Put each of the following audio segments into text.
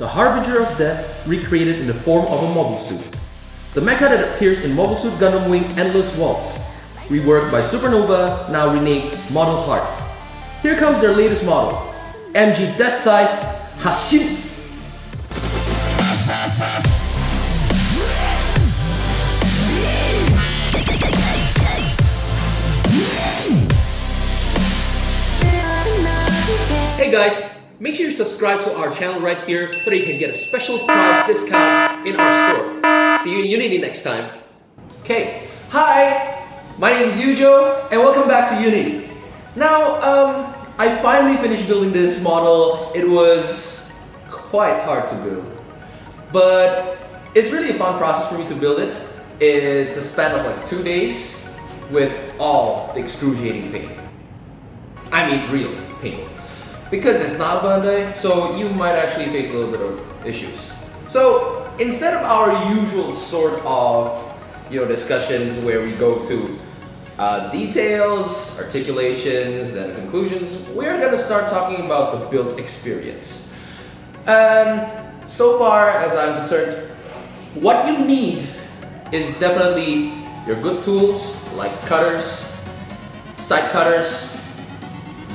the harbinger of death recreated in the form of a mobile suit. The mecha that appears in Mobile Suit Gundam Wing Endless Waltz, reworked by Supernova, now renamed Model Heart. Here comes their latest model, MG deathscythe Hashim. Hey guys, make sure you subscribe to our channel right here so that you can get a special price discount in our store. See you in Unity next time. Okay, hi, my name is Yujo and welcome back to Unity. Now, I finally finished building this model. It was quite hard to build, but it's really a fun process for me to build it. It's a span of like 2 days with all the excruciating pain. I mean, real painful. Because it's not Bandai, so you might actually face a little bit of issues. So instead of our usual sort of discussions where we go to details, articulations, then conclusions, we're gonna start talking about the build experience. And so far as I'm concerned, what you need is definitely your good tools like cutters, side cutters,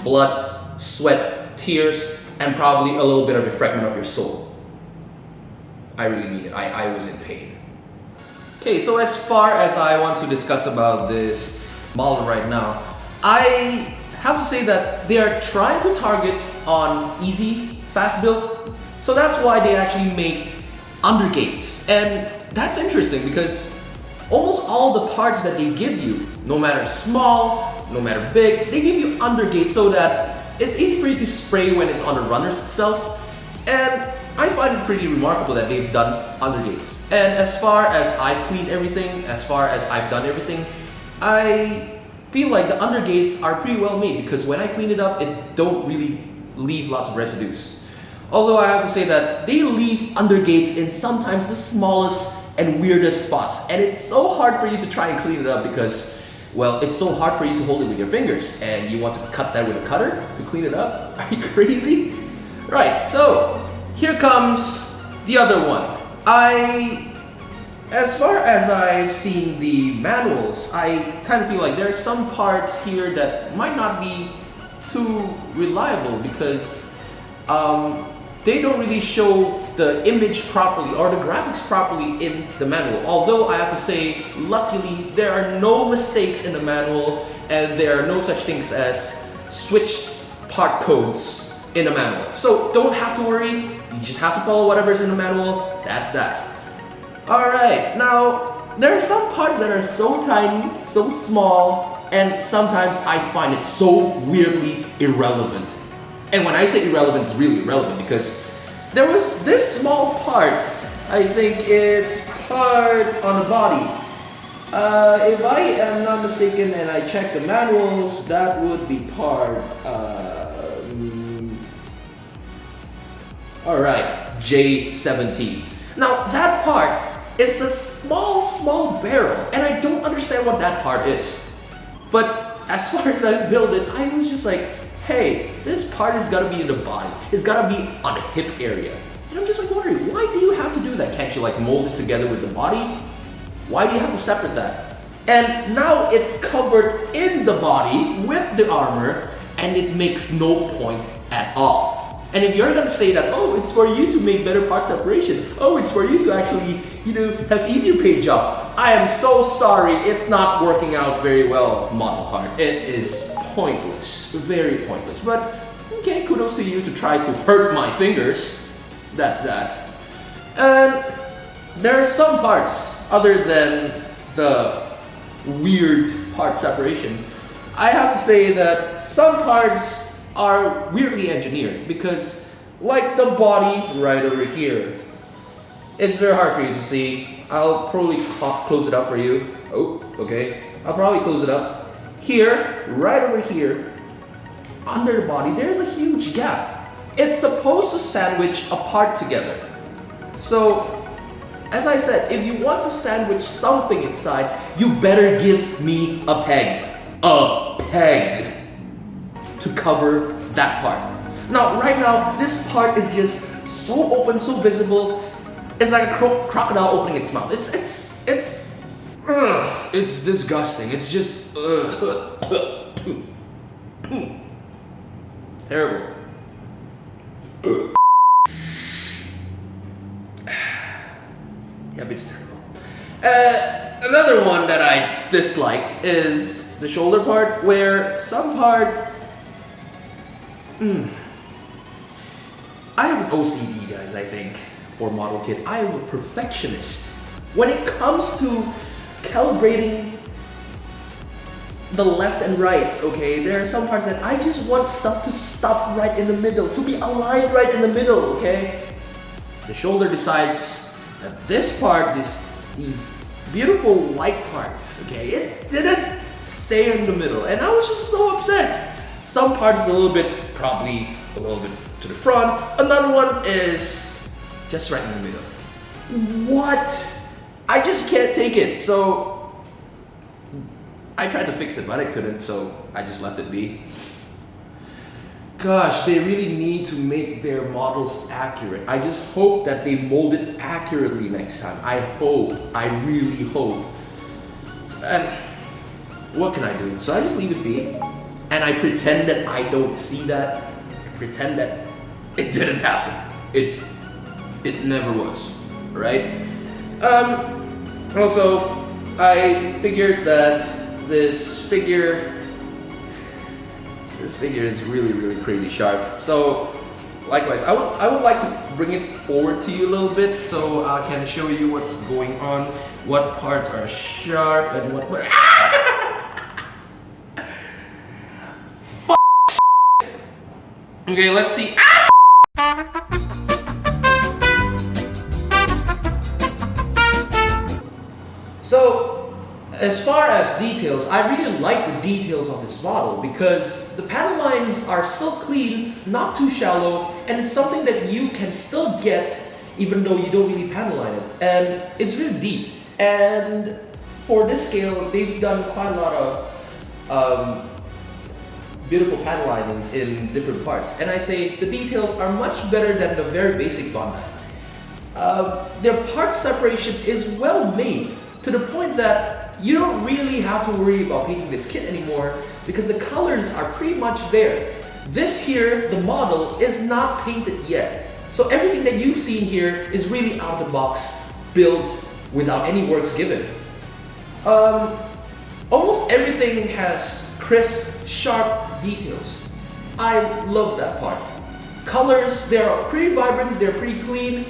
blood, sweat, tears, and probably a little bit of a fragment of your soul. I really mean it. I was in pain. Okay, so as far as I want to discuss about this model right now, I have to say that they are trying to target on easy, fast build. So that's why they actually make undergates. And that's interesting because almost all the parts that they give you, no matter small, no matter big, they give you undergates so that it's easy for you to spray when it's on the runners itself. And I find it pretty remarkable that they've done undergates. And as far as I've cleaned everything, as far as I've done everything, I feel like the undergates are pretty well made because when I clean it up, it don't really leave lots of residues. Although I have to say that they leave undergates in sometimes the smallest and weirdest spots. And it's so hard for you to try and clean it up because, well, it's so hard for you to hold it with your fingers and you want to cut that with a cutter to clean it up? Are you crazy? Right, so here comes the other one. As far as I've seen the manuals, I kind of feel like there are some parts here that might not be too reliable because they don't really show the image properly or the graphics properly in the manual. Although I have to say, luckily, there are no mistakes in the manual and there are no such things as switched part codes in the manual. So don't have to worry, you just have to follow whatever's in the manual, that's that. Alright, now there are some parts that are so tiny, so small, and sometimes I find it so weirdly irrelevant. And when I say irrelevant, it's really irrelevant because there was this small part, I think it's part on the body. If I am not mistaken and I check the manuals, that would be part, alright, J17. Now that part is a small barrel and I don't understand what that part is. But as far as I built it, I was just like, hey, this part has got to be in the body. It's got to be on the hip area. And I'm just like wondering, why do you have to do that? Can't you like mold it together with the body? Why do you have to separate that? And now it's covered in the body with the armor and it makes no point at all. And if you're gonna say that, oh, it's for you to make better part separation. Oh, it's for you to actually, have easier paint job. I am so sorry, it's not working out very well, Model Heart. It is pointless, very pointless. But okay, kudos to you to try to hurt my fingers. That's that. And there are some parts other than the weird part separation. I have to say that some parts are weirdly engineered because, like the body right over here, it's very hard for you to see. I'll probably close it up for you. Oh, okay. I'll probably close it up. Here, right over here, under the body, there's a huge gap. It's supposed to sandwich a part together. So, as I said, if you want to sandwich something inside, you better give me a peg. A peg to cover that part. Now, right now, this part is just so open, so visible. It's like a crocodile opening its mouth. It's disgusting. It's just terrible. Yep, it's terrible. Another one that I dislike is the shoulder part, where some part. I have an OCD, guys, I think, for model kit. I am a perfectionist. When it comes to calibrating the left and rights, okay, there are some parts that I just want stuff to stop right in the middle, to be aligned right in the middle, okay? The shoulder decides that this part, these beautiful white parts, okay, it didn't stay in the middle, and I was just so upset. Some parts probably a little bit to the front, another one is just right in the middle. What? I just can't take it. So I tried to fix it, but I couldn't, so I just left it be. Gosh, they really need to make their models accurate. I just hope that they mold it accurately next time. I really hope. And what can I do? So I just leave it be, and I pretend that I don't see that. I pretend that it didn't happen. It never was, right? Also, I figured that this figure is really crazy sharp. So, likewise, I would like to bring it forward to you a little bit so I can show you what's going on, what parts are sharp and what. Okay, let's see. So, as far as details, I really like the details of this model because the panel lines are still clean, not too shallow, and it's something that you can still get even though you don't really panel line it. And it's really deep. And for this scale, they've done quite a lot of beautiful panel linings in different parts. And I say the details are much better than the very basic Bandai. Their part separation is well made to the point that you don't really have to worry about painting this kit anymore because the colors are pretty much there. This here, the model, is not painted yet. So everything that you've seen here is really out of the box, built without any works given. Almost everything has crisp, sharp details. I love that part. Colors, they're pretty vibrant, they're pretty clean.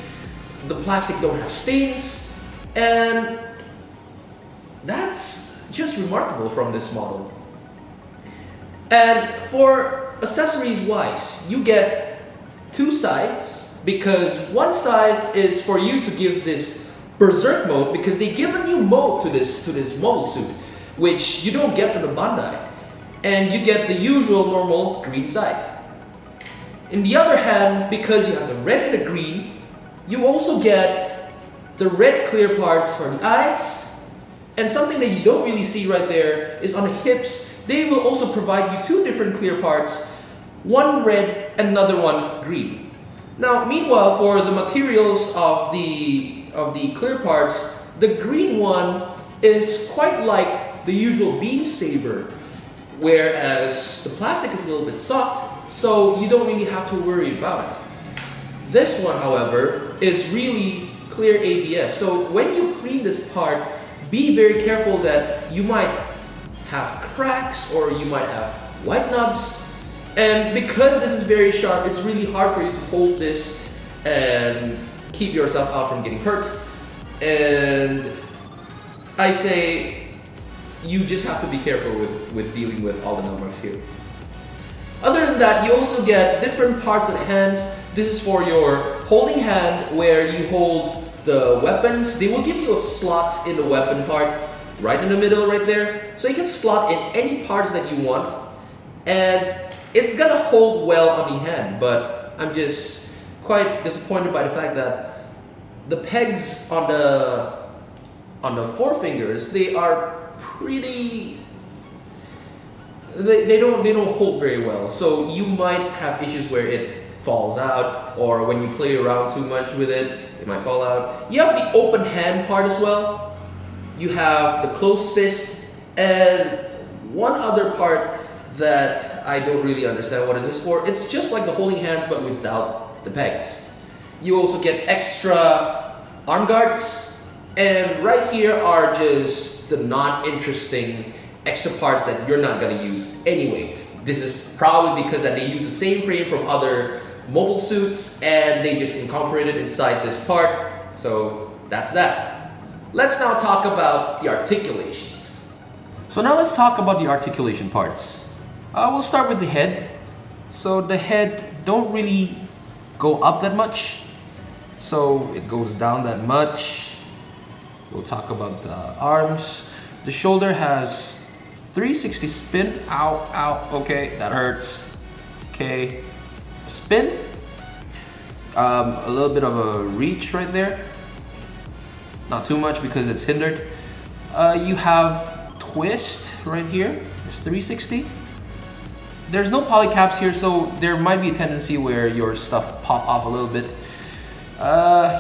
The plastic don't have stains, and that's just remarkable from this model. And for accessories wise, you get two sides because one side is for you to give this berserk mode because they give a new mode to this model suit, which you don't get from the Bandai. And you get the usual normal green side. In the other hand, because you have the red and the green, you also get the red clear parts for the eyes. And something that you don't really see right there is on the hips, they will also provide you two different clear parts, one red and another one green. Now, meanwhile, for the materials of the clear parts, the green one is quite like the usual beam saber, whereas the plastic is a little bit soft, so you don't really have to worry about it. This one, however, is really clear ABS, so when you clean this part, be very careful that you might have cracks or you might have white nubs. And because this is very sharp, it's really hard for you to hold this and keep yourself out from getting hurt. And I say you just have to be careful with dealing with all the numbers here. Other than that, you also get different parts of the hands. This is for your holding hand where you hold the weapons. They will give you a slot in the weapon part, right in the middle right there. So you can slot in any parts that you want. And it's gonna hold well on the hand, but I'm just quite disappointed by the fact that the pegs on the forefingers, they are pretty, they don't hold very well. So you might have issues where it falls out, or when you play around too much with it, it might fall out. You have the open hand part as well. You have the closed fist, and one other part that I don't really understand what is this for. It's just like the holding hands but without the pegs. You also get extra arm guards, and right here are just the non-interesting extra parts that you're not going to use anyway. This is probably because that they use the same frame from other mobile suits and they just incorporate it inside this part. So that's that. Let's now talk about the articulations. So now let's talk about the articulation parts. We'll start with the head. So the head don't really go up that much. So it goes down that much. We'll talk about the arms. The shoulder has 360 spin. Ow, ow, okay, that hurts. Okay, spin. A little bit of a reach right there. Not too much because it's hindered. You have twist right here. It's 360. There's no polycaps here, so there might be a tendency where your stuff pop off a little bit.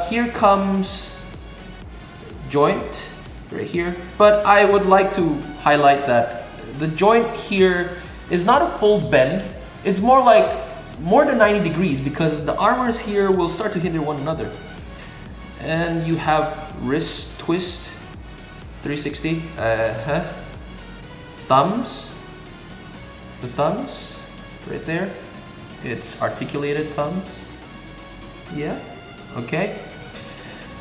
Here comes joint right here, but I would like to highlight that the joint here is not a full bend. It's more like more than 90 degrees because the armors here will start to hinder one another. And you have wrist twist 360. Thumbs. The thumbs right there. It's articulated thumbs. Yeah. Okay.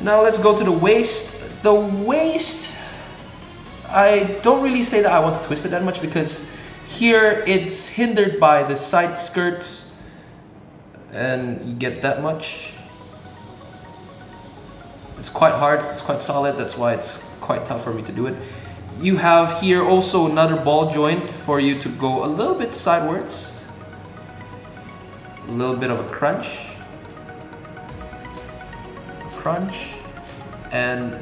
Now let's go to the waist. The waist, I don't really say that I want to twist it that much because here it's hindered by the side skirts and you get that much. It's quite hard, it's quite solid, that's why it's quite tough for me to do it. You have here also another ball joint for you to go a little bit sidewards. A little bit of a crunch. And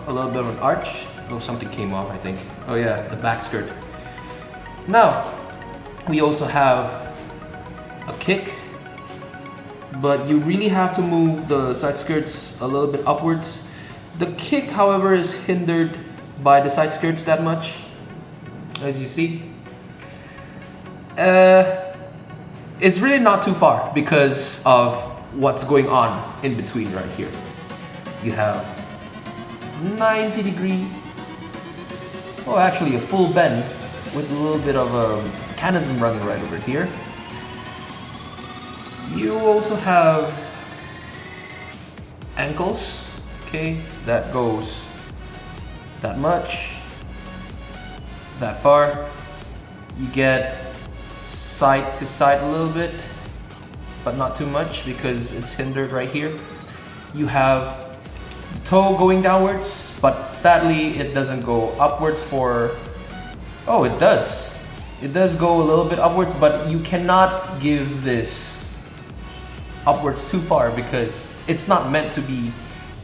a little bit of an arch. Oh, something came off, I think. Oh yeah, the back skirt. Now, we also have a kick, but you really have to move the side skirts a little bit upwards. The kick, however, is hindered by the side skirts that much, as you see. It's really not too far because of what's going on in between right here. You have 90 degree, well actually a full bend with a little bit of a mechanism running right over here. You also have ankles, okay, that goes that much, that far. You get side to side a little bit, but not too much because it's hindered right here. You have the toe going downwards, but sadly it doesn't go upwards for, oh it does. It does go a little bit upwards, but you cannot give this upwards too far because it's not meant to be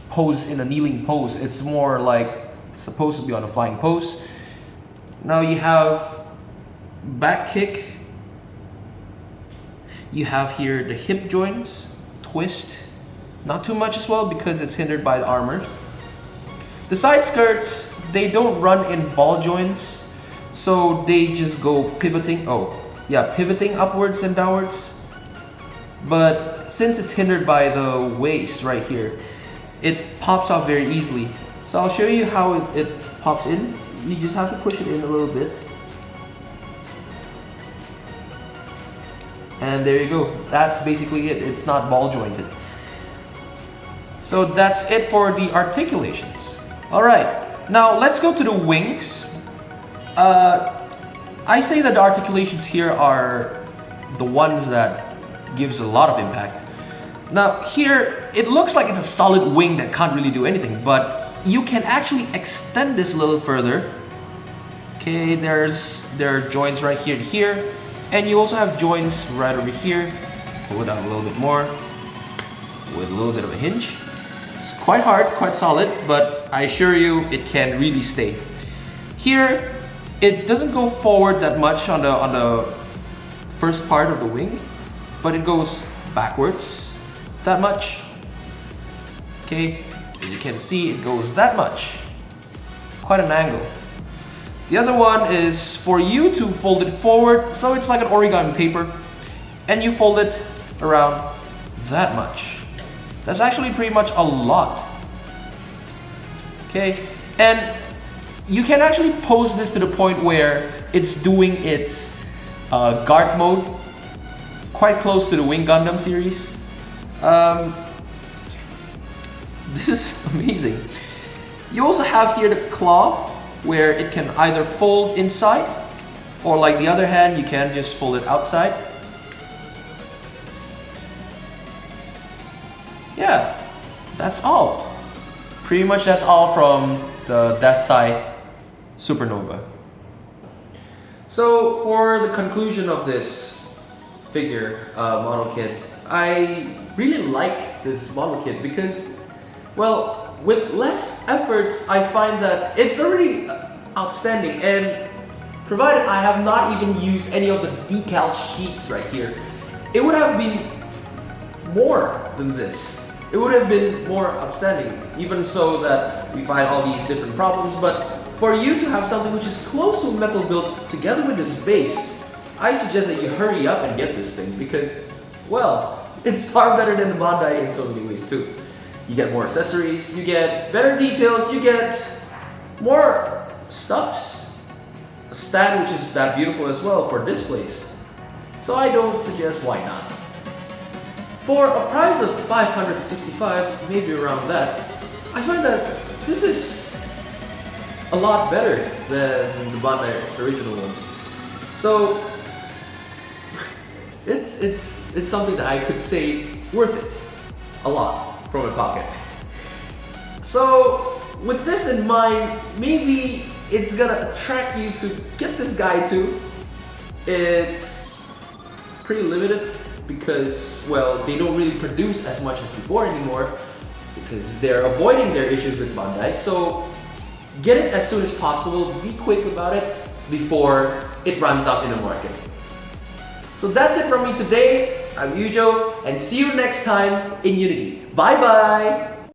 posed in a kneeling pose. It's more like supposed to be on a flying pose. Now you have back kick. You have here the hip joints, twist. Not too much as well because it's hindered by the armors. The side skirts, they don't run in ball joints, so they just go pivoting. Oh, yeah, pivoting upwards and downwards. But since it's hindered by the waist right here, it pops off very easily. So I'll show you how it pops in. You just have to push it in a little bit. And there you go. That's basically it. It's not ball jointed. So that's it for the articulations. All right, now let's go to the wings. I say that the articulations here are the ones that gives a lot of impact. Now here, it looks like it's a solid wing that can't really do anything, but you can actually extend this a little further. Okay, there are joints right here to here, and you also have joints right over here. Pull it out a little bit more with a little bit of a hinge. It's quite hard, quite solid, but I assure you it can really stay. Here, it doesn't go forward that much on the first part of the wing, but it goes backwards that much. Okay, as you can see, it goes that much. Quite an angle. The other one is for you to fold it forward, so it's like an origami paper, and you fold it around that much. That's actually pretty much a lot. Okay, and you can actually pose this to the point where it's doing its guard mode, quite close to the Wing Gundam series. This is amazing. You also have here the claw, where it can either fold inside, or like the other hand, you can just fold it outside. Yeah, that's all. Pretty much that's all from the deathscythe Supernova. So for the conclusion of this figure model kit, I really like this model kit because, well, with less efforts, I find that it's already outstanding, and provided I have not even used any of the decal sheets right here, it would have been more than this. It would have been more outstanding, even so that we find all these different problems. But for you to have something which is close to a metal build together with this base, I suggest that you hurry up and get this thing because, well, it's far better than the Bandai in so many ways too. You get more accessories, you get better details, you get more stuffs. A stand which is that beautiful as well for displays. So I don't suggest why not. For a price of 565, maybe around that, I find that this is a lot better than the Bandai original ones. So it's something that I could say worth it a lot from my pocket. So with this in mind, maybe it's gonna attract you to get this guy too. It's pretty limited because, well, they don't really produce as much as before anymore because they're avoiding their issues with Bandai. So get it as soon as possible, be quick about it before it runs out in the market. So that's it from me today. I'm Yujo, and see you next time in Unity. Bye bye!